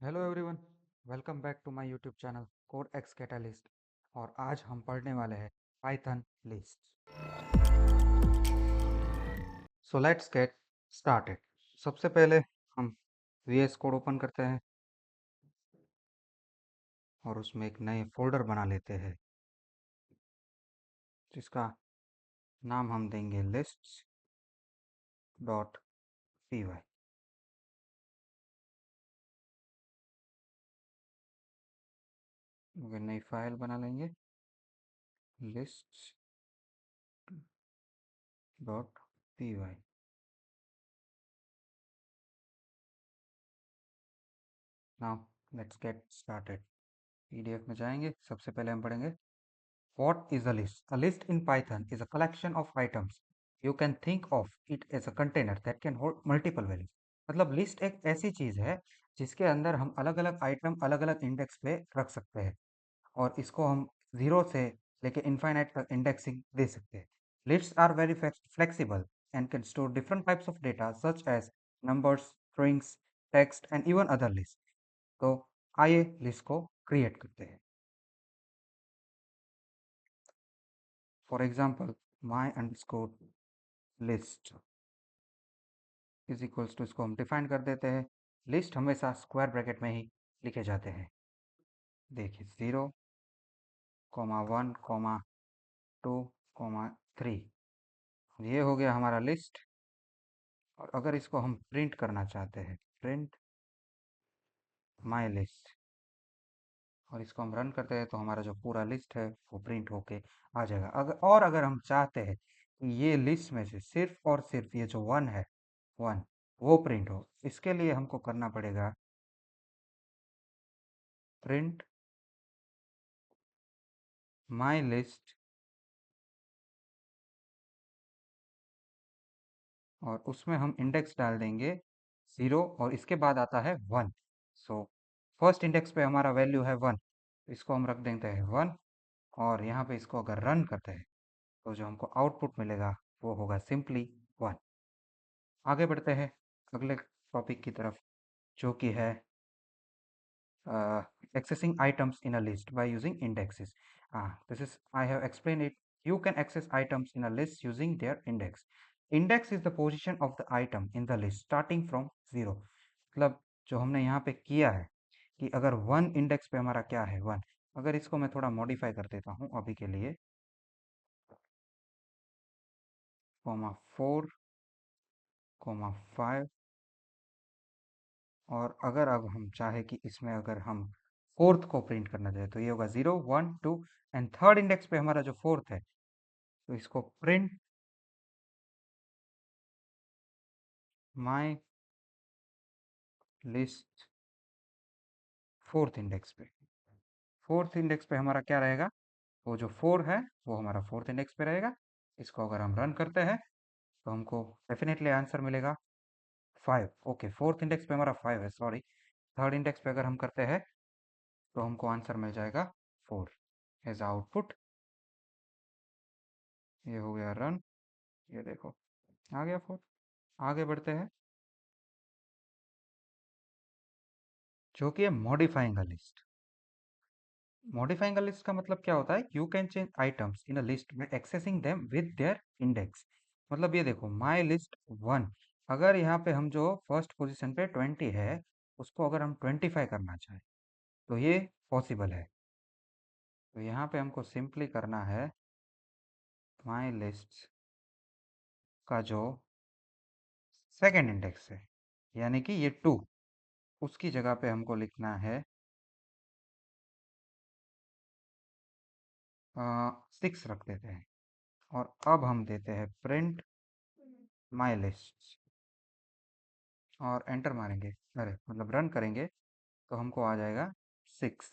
Hello everyone, welcome back to my YouTube channel code X catalyst. और आज हम पढ़ने वाले हैं Python list. So let's get started. सबसे पहले हम वीएस कोड ओपन करते हैं और उसमें एक नए फोल्डर बना लेते हैं जिसका नाम हम देंगे लिस्ट्स डॉट पी वाई। नई फाइल बना लेंगे lists dot P Y. Now let's get started. PDF में जाएंगे। सबसे पहले हम पढ़ेंगे What is a list? A list in Python is a collection of items. You can think of it as a container that can hold multiple values. मतलब list एक ऐसी चीज है जिसके अंदर हम अलग अलग आइटम अलग अलग इंडेक्स पे रख सकते हैं और इसको हम जीरो से लेके इनफाइनाइट तक इंडेक्सिंग दे सकते हैं। Lists are very flexible and can store different types of data such as numbers, strings, text and even other list. तो आइए लिस्ट को क्रिएट करते हैं। For example my underscore list is equals to, इसको हम डिफाइन कर देते हैं। लिस्ट हमेशा स्क्वायर ब्रैकेट में ही लिखे जाते हैं। देखिए 0,1,2,3 ये हो गया हमारा लिस्ट। और अगर इसको हम प्रिंट करना चाहते हैं, प्रिंट माय लिस्ट, और इसको हम रन करते हैं तो हमारा जो पूरा लिस्ट है वो प्रिंट होके आ जाएगा। अगर हम चाहते हैं कि ये लिस्ट में से सिर्फ और सिर्फ ये जो वन है, वन वो प्रिंट हो, इसके लिए हमको करना पड़ेगा प्रिंट माय लिस्ट और उसमें हम इंडेक्स डाल देंगे 0 और इसके बाद आता है 1। सो फर्स्ट इंडेक्स पे हमारा वैल्यू है 1, इसको हम रख देते हैं 1। और यहाँ पे इसको अगर रन करते हैं तो जो हमको आउटपुट मिलेगा वो होगा सिंपली 1। आगे बढ़ते हैं अगले टॉपिक की तरफ, जो कि है accessing items in a list by using indexes. This is, I have explained it. You can access items in a list using their index. Index is the position of the item in the list starting from 0. मतलब जो हमने यहाँ पे किया है कि अगर 1 index पे हमारा क्या है 1, अगर इसको मैं थोड़ा मॉडिफाई कर देता हूँ अभी के लिए, 4, 5। और अगर अब हम चाहे कि इसमें अगर हम फोर्थ को प्रिंट करना चाहे तो ये होगा 0, 1, 2 एंड थर्ड इंडेक्स पे हमारा जो फोर्थ है तो इसको print my list fourth index पे। फोर्थ इंडेक्स पे हमारा क्या रहेगा, वो जो 4 है वो हमारा फोर्थ इंडेक्स पे रहेगा। इसको अगर हम रन करते हैं तो हमको डेफिनेटली आंसर मिलेगा 5। ओके, फोर्थ इंडेक्स पे हमारा 5 है, सॉरी। थर्ड इंडेक्स पे अगर हम करते हैं तो हमको आंसर मिल जाएगा 4 एज आउटपुट। ये हो गया रन, ये देखो आ गया 4। आगे बढ़ते हैं, जो कि है modifying a list. Modifying a list का मतलब क्या होता है, you can change items in a list bye accessing them with their index. मतलब ये देखो माय लिस्ट 1, अगर यहाँ पे हम जो फर्स्ट पोजीशन पे 20 है उसको अगर हम 25 करना चाहें तो ये पॉसिबल है। तो यहाँ पे हमको सिंपली करना है माय लिस्ट का जो सेकेंड इंडेक्स है यानी कि ये 2, उसकी जगह पे हमको लिखना है 6 रख देते हैं। और अब हम देते हैं प्रिंट माय लिस्ट और एंटर मारेंगे, अरे मतलब रन करेंगे तो हमको आ जाएगा 6।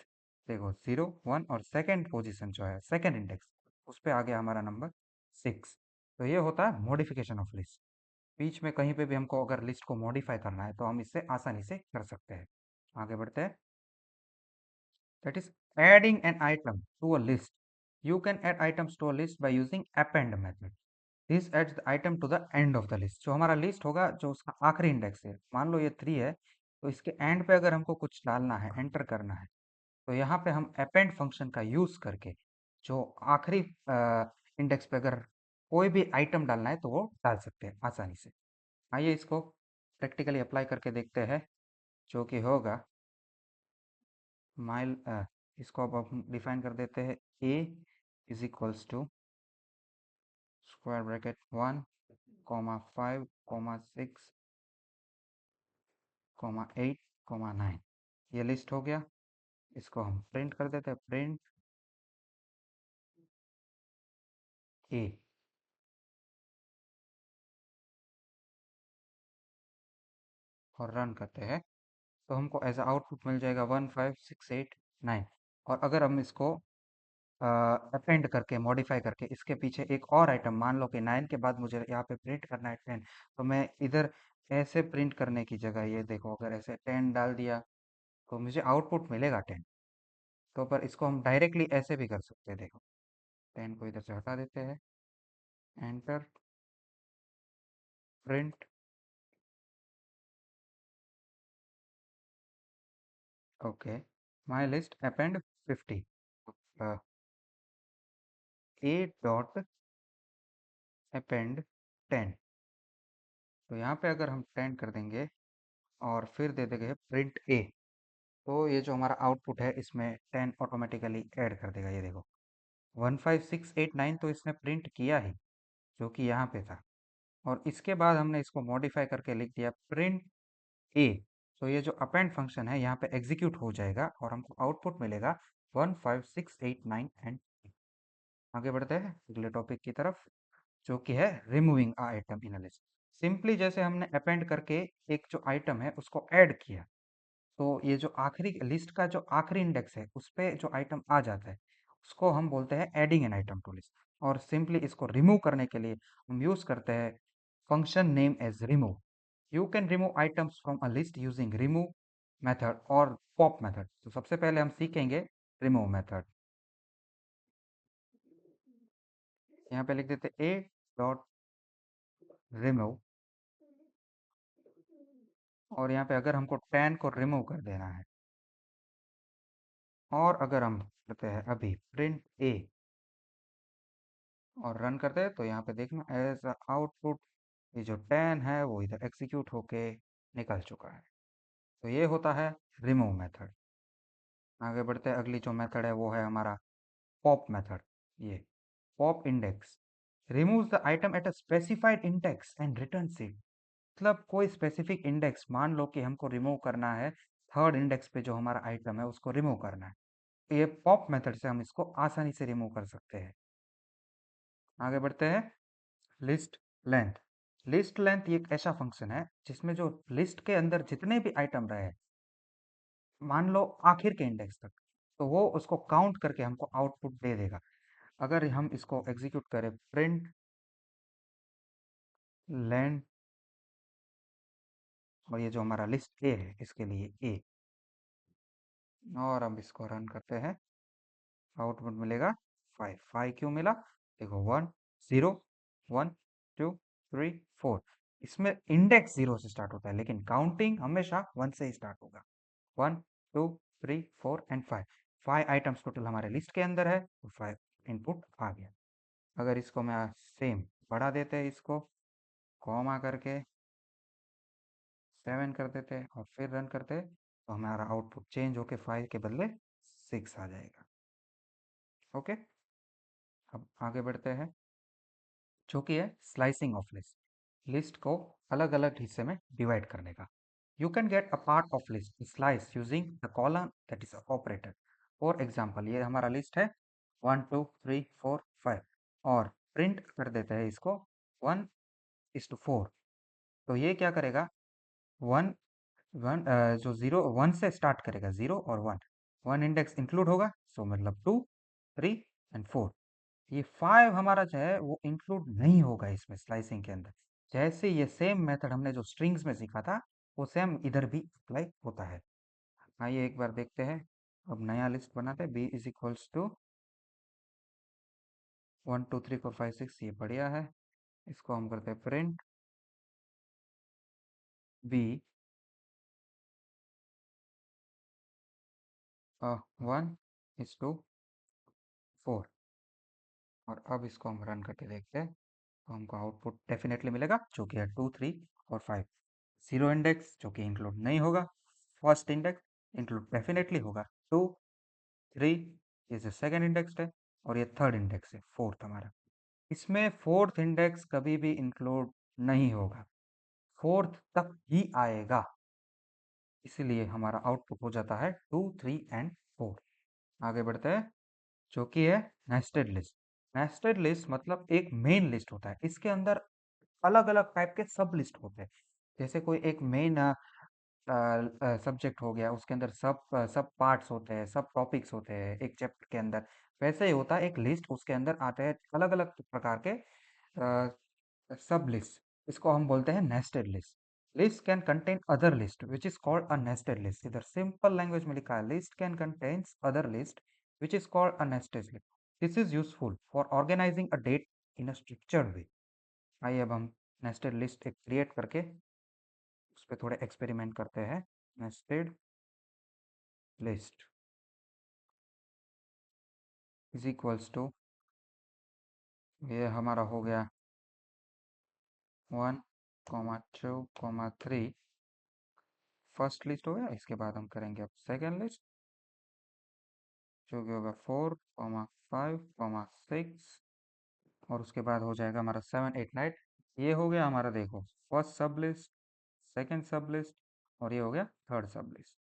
देखो 0, 1 और सेकंड पोजीशन जो है सेकंड इंडेक्स उस पे आ गया हमारा नंबर 6। तो ये होता है मॉडिफिकेशन ऑफ लिस्ट। बीच में कहीं पे भी हमको अगर लिस्ट को मॉडिफाई करना है तो हम इससे आसानी से कर सकते हैं। आगे बढ़ते हैं, that is adding an item to a list. You can add items to a list by using append method. This adds the item to the end of the list. जो हमारा लिस्ट होगा जो उसका आखिरी इंडेक्स है, मान लो ये 3 है, तो इसके एंड पे अगर हमको कुछ डालना है, एंटर करना है, तो यहाँ पे हम अपेंड फंक्शन का यूज करके जो आखिरी इंडेक्स पे अगर कोई भी आइटम डालना है तो वो डाल सकते हैं आसानी से। आइए इसको प्रैक्टिकली अप्लाई करके देखते हैं, जो कि होगा माइल इसको अब हम डिफाइन कर देते हैं। A is equals to square bracket 1, 5, 6, 8, 9। ये लिस्ट हो गया। इसको हम प्रिंट कर देते हैं, प्रिंट ए, और रन करते हैं तो हमको एज आउटपुट मिल जाएगा 1, 5, 6, 8, 9। और अगर हम इसको अपेंड करके मॉडिफाई करके इसके पीछे एक और आइटम, मान लो कि 9 के बाद मुझे यहाँ पे प्रिंट करना है 10, तो मैं इधर ऐसे प्रिंट करने की जगह ये देखो, अगर ऐसे 10 डाल दिया तो मुझे आउटपुट मिलेगा 10। तो पर इसको हम डायरेक्टली ऐसे भी कर सकते हैं, देखो 10 को इधर से हटा देते हैं, enter, print, okay, my list append 50, A dot append 10। तो यहाँ पे अगर हम 10 कर देंगे और फिर दे देंगे प्रिंट ए, तो ये जो हमारा आउटपुट है इसमें 10 ऑटोमेटिकली ऐड कर देगा। ये देखो 1, 5, 6, 8, 9 तो इसने प्रिंट किया ही, जो कि यहाँ पे था। और इसके बाद हमने इसको मॉडिफाई करके लिख दिया प्रिंट ए। तो ये जो अपेंड फंक्शन है यहाँ पे एग्जीक्यूट हो जाएगा और हमको आउटपुट मिलेगा 1, 5, 6, 8, 9 एंड। आगे बढ़ते हैं अगले टॉपिक की तरफ, जो कि है removing item in a list. Simply जैसे हमने अपेंड करके एक जो आइटम है उसको ऐड किया, तो ये जो आखिरी लिस्ट का जो आखिरी इंडेक्स है उस पे जो आइटम आ जाता है उसको हम बोलते हैं adding an item to list. और सिंपली इसको रिमूव करने के लिए हम यूज करते हैं function name as remove. You can remove items from a list using remove method और पॉप मेथड। तो सबसे पहले हम सीखेंगे रिमूव मेथड। यहाँ पे लिख देते ए डॉट रिमूव, और यहाँ पे अगर हमको 10 को रिमूव कर देना है, और अगर हम करते हैं अभी प्रिंट ए और रन करते हैं, तो यहाँ पे देखना एज आउटपुट ये जो 10 है वो इधर एग्जीक्यूट होके निकल चुका है। तो ये होता है रिमूव मेथड। आगे बढ़ते हैं, अगली जो मेथड है वो है हमारा पॉप मेथड। ये pop index remove the item at a specified index and return it. मतलब कोई स्पेसिफिक इंडेक्स, मान लो कि हमको रिमूव करना है थर्ड इंडेक्स पे जो हमारा आइटम है उसको रिमूव करना है, तो ये पॉप मेथड से हम इसको आसानी से रिमूव कर सकते हैं। आगे बढ़ते हैं, लिस्ट लेंथ। लिस्ट लेंथ एक ऐसा फंक्शन है जिसमें जो लिस्ट के अंदर जितने भी आइटम रहे, मान लो आखिर के इंडेक्स तक, तो वो उसको काउंट करके हमको आउटपुट दे देगा। अगर हम इसको एग्जीक्यूट करें प्रिंट लेंथ, और ये जो हमारा लिस्ट ए है इसके लिए ए, और हम इसको रन करते हैं, आउटपुट मिलेगा 5। 5 क्यों मिला? देखो 1, 0, 1, 2, 3, 4। इसमें इंडेक्स 0 से स्टार्ट होता है लेकिन काउंटिंग हमेशा 1 से ही स्टार्ट होगा। 1, 2, 3, 4 एंड 5। 5 आइटम्स टोटल हमारे लिस्ट के अंदर है, तो 5 इनपुट आ गया। अगर इसको मैं सेम बढ़ा देते हैं, इसको कॉमा करके 7 कर देते हैं और फिर रन करते हैं, तो हमारा आउटपुट चेंज होके 5 के बदले 6 आ जाएगा। ओके, अब आगे बढ़ते हैं, जो कि है स्लाइसिंग ऑफ लिस्ट। लिस्ट को अलग अलग हिस्से में डिवाइड करने का। You can get a part of list slice using the column that is operator. For example ये हमारा लिस्ट है 1, 2, 3, 4, 5, और प्रिंट कर देते हैं इसको 1:4। तो ये क्या करेगा, वन वन जो 0 1 से स्टार्ट करेगा, 0 और 1, 1 इंडेक्स इंक्लूड होगा, सो मतलब 2, 3 एंड 4। ये 5 हमारा जो है वो इंक्लूड नहीं होगा इसमें स्लाइसिंग के अंदर। जैसे ये सेम मेथड हमने जो स्ट्रिंग्स में सीखा था वो सेम इधर भी अप्लाई होता है। आइए एक बार देखते हैं। अब नया लिस्ट बनाते हैं, बी इज इक्वल्स टू 1, 2, 3, 4, 5, 6। ये बढ़िया है। इसको हम करते हैं प्रिंट बी 1:4। और अब इसको हम रन करके देखते हैं, तो हमको आउटपुट डेफिनेटली मिलेगा जो कि है 2, 3 और 5। जीरो इंडेक्स जो कि इंक्लूड नहीं होगा, फर्स्ट इंडेक्स इंक्लूड डेफिनेटली होगा। 2, 3 ये जो सेकेंड इंडेक्स है, और ये थर्ड इंडेक्स है, फोर्थ हमारा। इसमें फोर्थ इंडेक्स कभी भी इंक्लूड नहीं होगा, फोर्थ तक ही आएगा, इसलिए हमारा आउटपुट हो जाता है 2, 3 एंड 4। आगे बढ़ते हैं, जो कि है नेस्टेड लिस्ट। नेस्टेड लिस्ट मतलब एक मेन लिस्ट होता है, इसके अंदर अलग अलग टाइप के सब लिस्ट होते हैं। जैसे कोई एक मेन सब्जेक्ट हो गया, उसके अंदर सब सब पार्ट्स होते हैं, सब टॉपिक्स होते हैं एक चैप्टर के अंदर। वैसे ही होता है एक लिस्ट, उसके अंदर आते हैं अलग अलग प्रकार के सब लिस्ट। इसको हम बोलते हैं nested list. List can contain other list which is called a nested list. इधर सिंपल लैंग्वेज में लिखा है, list can contains other list which is called a nested list. This is useful for organizing a date in a structured way. आइए अब हम nested list एक create करके उस पर थोड़े एक्सपेरिमेंट करते हैं। Nested list is equals to, ये हमारा हो गया 1, 2, 3 फर्स्ट लिस्ट हो गया। इसके बाद हम करेंगे अब सेकेंड लिस्ट, जो कि होगा 4, 5, 6, और उसके बाद हो जाएगा हमारा 7, 8, 9। ये हो गया हमारा, देखो, फर्स्ट सब लिस्ट, सेकेंड सब लिस्ट, और ये हो गया थर्ड सब लिस्ट।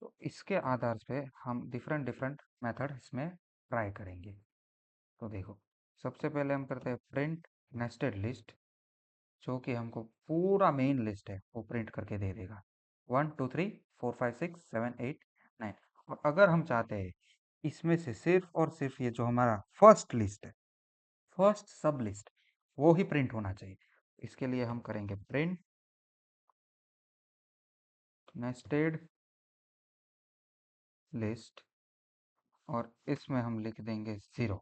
तो इसके आधार पे हम डिफरेंट डिफरेंट मेथड इसमें ट्राई करेंगे। तो देखो, सबसे पहले हम करते हैं प्रिंट नेस्टेड लिस्ट, जो कि हमको पूरा मेन लिस्ट है वो प्रिंट करके दे देगा, 1, 2, 3, 4, 5, 6, 7, 8, 9। और अगर हम चाहते हैं इसमें से सिर्फ और सिर्फ ये जो हमारा फर्स्ट लिस्ट है, फर्स्ट सब लिस्ट, वो ही प्रिंट होना चाहिए, इसके लिए हम करेंगे प्रिंट नेस्टेड लिस्ट, और इसमें हम लिख देंगे 0।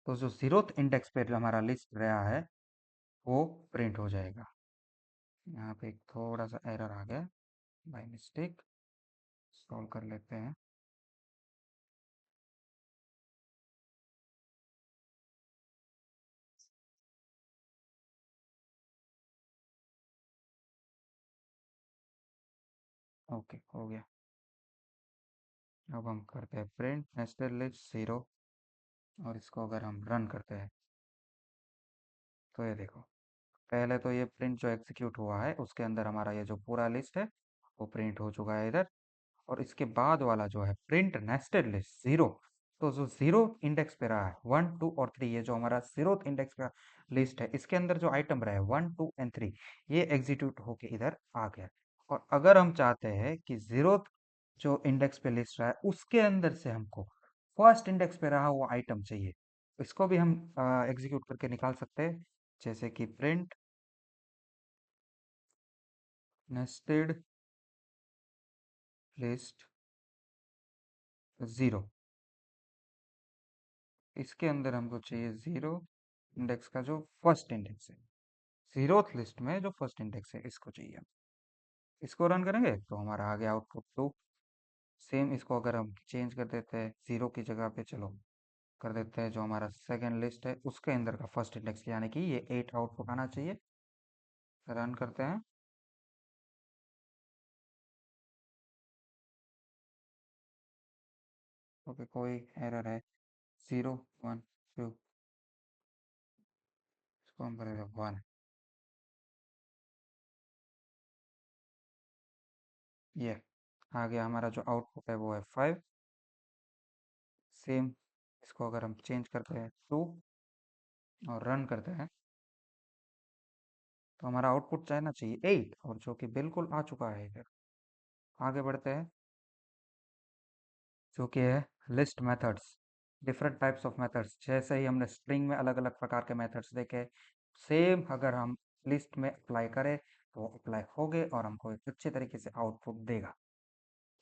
तो जो जीरोथ इंडेक्स पे जो हमारा लिस्ट रहा है वो प्रिंट हो जाएगा। यहाँ पे एक थोड़ा सा एरर आ गया बाय मिस्टेक, सॉल्व कर लेते हैं। ओके, हो गया। अब हम करते हैं प्रिंट नेस्टेड लिस्ट 0, और इसको अगर हम रन करते हैं, तो ये देखो, पहले तो ये प्रिंट जो एग्जीक्यूट हुआ है उसके अंदर हमारा ये जो पूरा लिस्ट है वो प्रिंट हो चुका है इधर। और इसके बाद वाला जो है प्रिंट नेस्टेड लिस्ट 0, तो जो जीरो इंडेक्स पे रहा है 1, 2 और 3, ये जो हमारा जीरो इंडेक्स का लिस्ट है, इसके अंदर जो आइटम रहा है 1, 2 एंड 3, ये एग्जीक्यूट होके इधर आ गया। और अगर हम चाहते हैं कि जीरो जो इंडेक्स पे लिस्ट रहा है उसके अंदर से हमको फर्स्ट इंडेक्स पे रहा वो आइटम चाहिए, इसको भी हम एग्जीक्यूट करके निकाल सकते हैं। जैसे कि प्रिंट नेस्टेड लिस्ट 0, इसके अंदर हमको चाहिए जीरो इंडेक्स का जो फर्स्ट इंडेक्स है, जीरोथ लिस्ट में जो फर्स्ट इंडेक्स है इसको चाहिए। इसको रन करेंगे तो हमारा आ गया आउटपुट 2। सेम इसको अगर हम चेंज कर देते हैं, जीरो की जगह पे चलो कर देते हैं जो हमारा सेकेंड लिस्ट है उसके अंदर का फर्स्ट इंडेक्स, यानी कि ये 8 आउटपुट आना चाहिए। रन करते हैं, ओके, कोई एरर है, 0, 1, 2, इसको हम करेंगे 1। ये आ गया हमारा जो आउटपुट है वो है 5। सेम इसको अगर हम चेंज करते हैं 2 और रन करते हैं, तो हमारा आउटपुट चाहना चाहिए 8, और जो कि बिल्कुल आ चुका है इधर। आगे बढ़ते हैं, जो कि है list methods, different types of methods. जैसे ही हमने स्ट्रिंग में अलग अलग प्रकार के मेथड्स देखे, सेम अगर हम लिस्ट में अप्लाई करें तो अप्लाई हो गए और हमको एक अच्छे तरीके से आउटपुट देगा।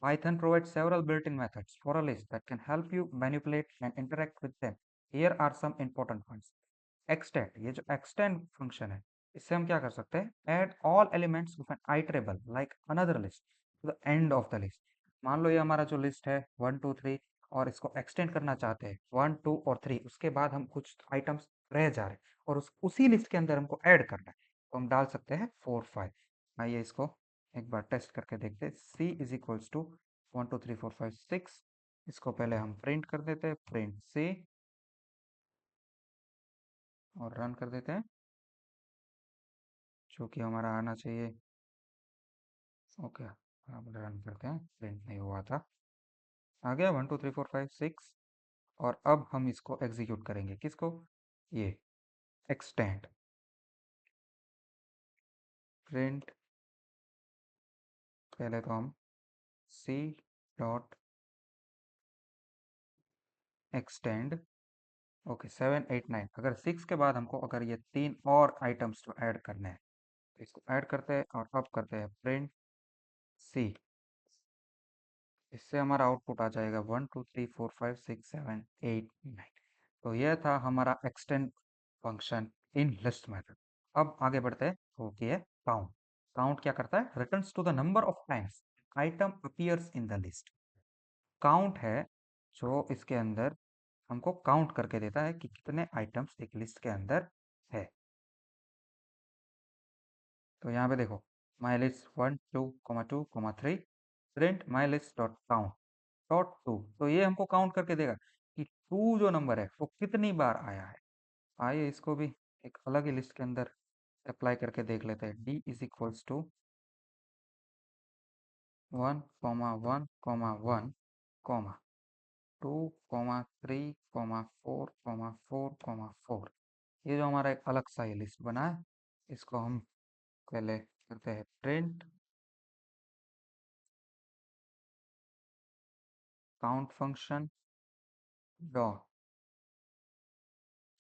Python provides several built-in methods for a list that can help you manipulate and interact with them. Here are some important points. Extend, ये जो extend function है, इससे हम क्या कर सकते हैं, add all elements of an iterable like another list to the end of the list. मान लो ये हमारा जो लिस्ट है 1 2 3, और इसको एक्सटेंड करना चाहते हैं 1 2 और 3, उसके बाद हम कुछ आइटम्स रह जा रहे हैं और उसी लिस्ट के अंदर हमको ऐड करना है, तो हम डाल सकते हैं 4 5। आइए इसको एक बार टेस्ट करके देखते हैं। सी इज इक्वल्स टू 1 2 3 4 5 6। इसको पहले हम प्रिंट कर देते हैं, प्रिंट सी, और रन कर देते हैं, जो कि हमारा आना चाहिए। ओके, अब रन करते हैं, प्रिंट नहीं हुआ था, आ गया 1 2 3 4 5 6। और अब हम इसको एग्जीक्यूट करेंगे, किसको, ये एक्सटेंड, प्रिंट, पहले तो हम सी डॉट एक्सटेंड, ओके 7 8 9। अगर 6 के बाद हमको अगर ये 3 और आइटम्स जो ऐड करने हैं, तो इसको ऐड करते हैं और अब करते हैं प्रिंट सी। इससे हमारा आउटपुट आ जाएगा 1 2 3 4 5 6 7 8 9। तो यह था हमारा extend function in list method. अब आगे बढ़ते हैं, वो की है काउंट। काउंट क्या करता है, returns to the number of times item appears in the list. Count है जो इसके अंदर हमको काउंट करके देता है कि कितने आइटम्स एक लिस्ट के अंदर है। तो यहाँ पे देखो, my list 1 2 2 3, print my list dot count dot to, तो ये हमको काउंट करके देगा कि टू जो नंबर है वो कितनी बार आया है। आइए इसको भी एक अलग ही लिस्ट के अंदर अप्लाई करके देख लेते हैं। D is equals to 1 1 1 2 3 4 4 4। ये जो हमारा एक अलग सा ये लिस्ट बना है, इसको हम पहले करते हैं print count function dot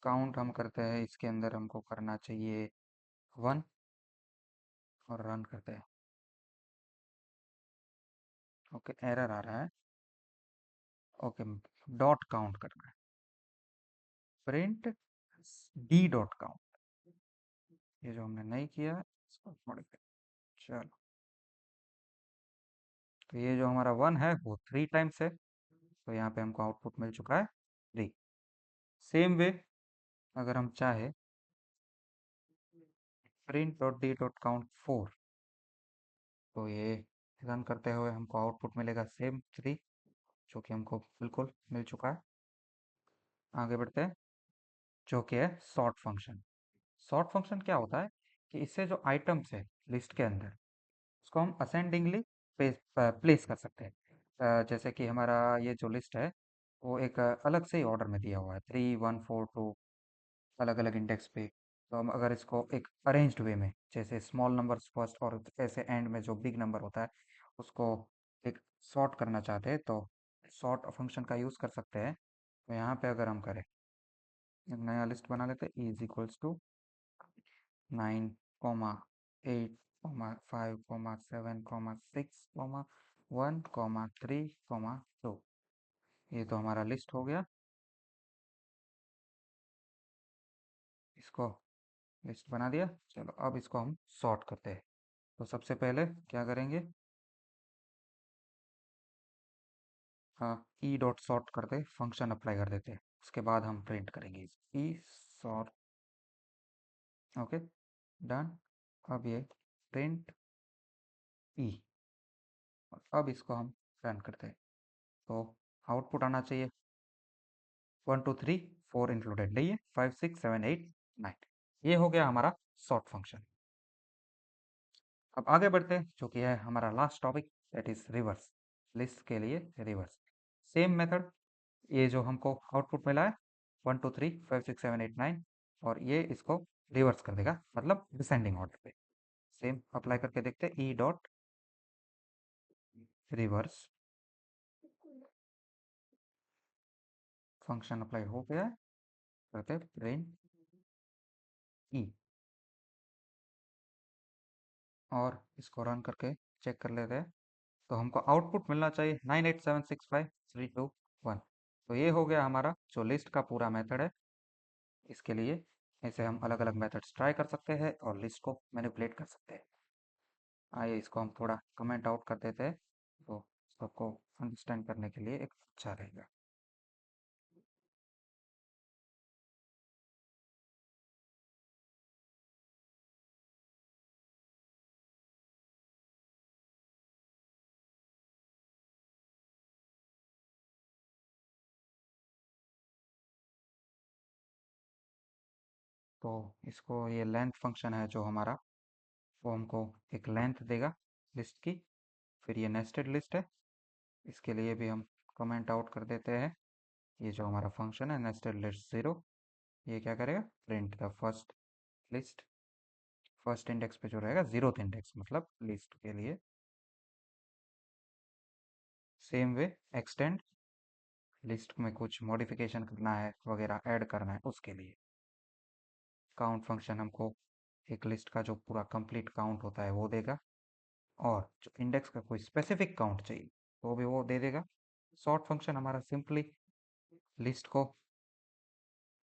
count, हम करते हैं इसके अंदर हमको करना चाहिए 1, और रन करते हैं। ओके, एरर आ रहा है। ओके, डॉट काउंट करना है, प्रिंट डी डॉट काउंट, ये जो हमने नहीं किया है इसको मॉडिफाई। चलो, तो ये जो हमारा 1 है वो 3 टाइम्स है, तो यहाँ पे हमको आउटपुट मिल चुका है 3। सेम वे अगर हम चाहे print dot D dot count 4, तो ये रन करते हुए हमको आउटपुट मिलेगा सेम 3, जो कि हमको बिल्कुल मिल चुका है। आगे बढ़ते हैं, जो कि है सॉर्ट फंक्शन। सॉर्ट फंक्शन क्या होता है कि इससे जो आइटम्स है लिस्ट के अंदर, उसको हम असेंडिंगली प्लेस कर सकते हैं। जैसे कि हमारा ये जो लिस्ट है वो एक अलग से ही ऑर्डर में दिया हुआ है, 3 1 4 2, अलग अलग इंडेक्स पे। तो हम अगर इसको एक अरेंज्ड वे में, जैसे स्मॉल नंबर्स फर्स्ट और ऐसे एंड में जो बिग नंबर होता है उसको एक सॉर्ट करना चाहते हैं, तो सॉर्ट फंक्शन का यूज़ कर सकते हैं। तो यहाँ पे अगर हम करें, एक नया लिस्ट बना लेते हैं, इज इक्वल्स टू 9 8 5 6 1 3 2। ये तो हमारा लिस्ट हो गया। इसको लिस्ट बना दिया। चलो अब इसको हम सॉर्ट करते हैं। तो सबसे पहले क्या करेंगे, हाँ, ई डॉट सॉर्ट करते फंक्शन अप्लाई कर देते हैं, उसके बाद हम प्रिंट करेंगे ई सॉर्ट। Okay, done. अब ये प्रिंट ई, अब इसको हम रन करते हैं, तो आउटपुट आना चाहिए 1 2 3 4 इंक्लूडेड, नहीं है 5 6 7 8 9। ये हो गया हमारा सॉर्ट फंक्शन। अब आगे बढ़ते हैं, जो कि है हमारा last topic, that is reverse. List के लिए रिवर्स सेम मेथड, ये जो हमको आउटपुट मिला है 1 2 3 5 6 7 8 9, और ये इसको रिवर्स कर देगा, मतलब डिसेंडिंग ऑर्डर पे। सेम अप्लाई करके देखते हैं, E dot reverse, function apply हो गया है, करते प्रिंट ई, और इसको रन करके चेक कर लेते हैं। तो हमको आउटपुट मिलना चाहिए 9 8 7 6 5 3 2 1। तो ये हो गया हमारा जो लिस्ट का पूरा मेथड है। इसके लिए ऐसे हम अलग अलग मेथड्स ट्राई कर सकते हैं और लिस्ट को मैनिपुलेट कर सकते हैं। आइए इसको हम थोड़ा कमेंट आउट कर देते हैं, तो सबको अंडरस्टैंड करने के लिए एक अच्छा रहेगा। तो इसको, ये लेंथ फंक्शन है जो हमारा, वो हमको एक लेंथ देगा लिस्ट की। फिर ये नेस्टेड लिस्ट है, इसके लिए भी हम कमेंट आउट कर देते हैं। ये जो हमारा फंक्शन है नेस्टेड लिस्ट ज़ीरो, ये क्या करेगा, print the first list, first index पे जो रहेगा जीरोथ इंडेक्स मतलब लिस्ट के लिए। सेम वे एक्सटेंड, लिस्ट में कुछ मॉडिफिकेशन करना है वगैरह ऐड करना है उसके लिए। काउंट फंक्शन हमको एक लिस्ट का जो पूरा कंप्लीट काउंट होता है वो देगा, और जो इंडेक्स का कोई स्पेसिफिक काउंट चाहिए वो भी वो दे देगा। सॉर्ट फंक्शन हमारा सिंपली लिस्ट को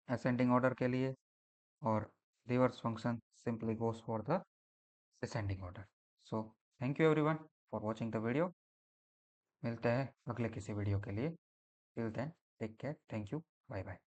असेंडिंग ऑर्डर के लिए, और reverse function simply goes for the ascending order. So thank you everyone for watching the video. मिलते हैं अगले किसी वीडियो के लिए। Till then take care, thank you, bye bye.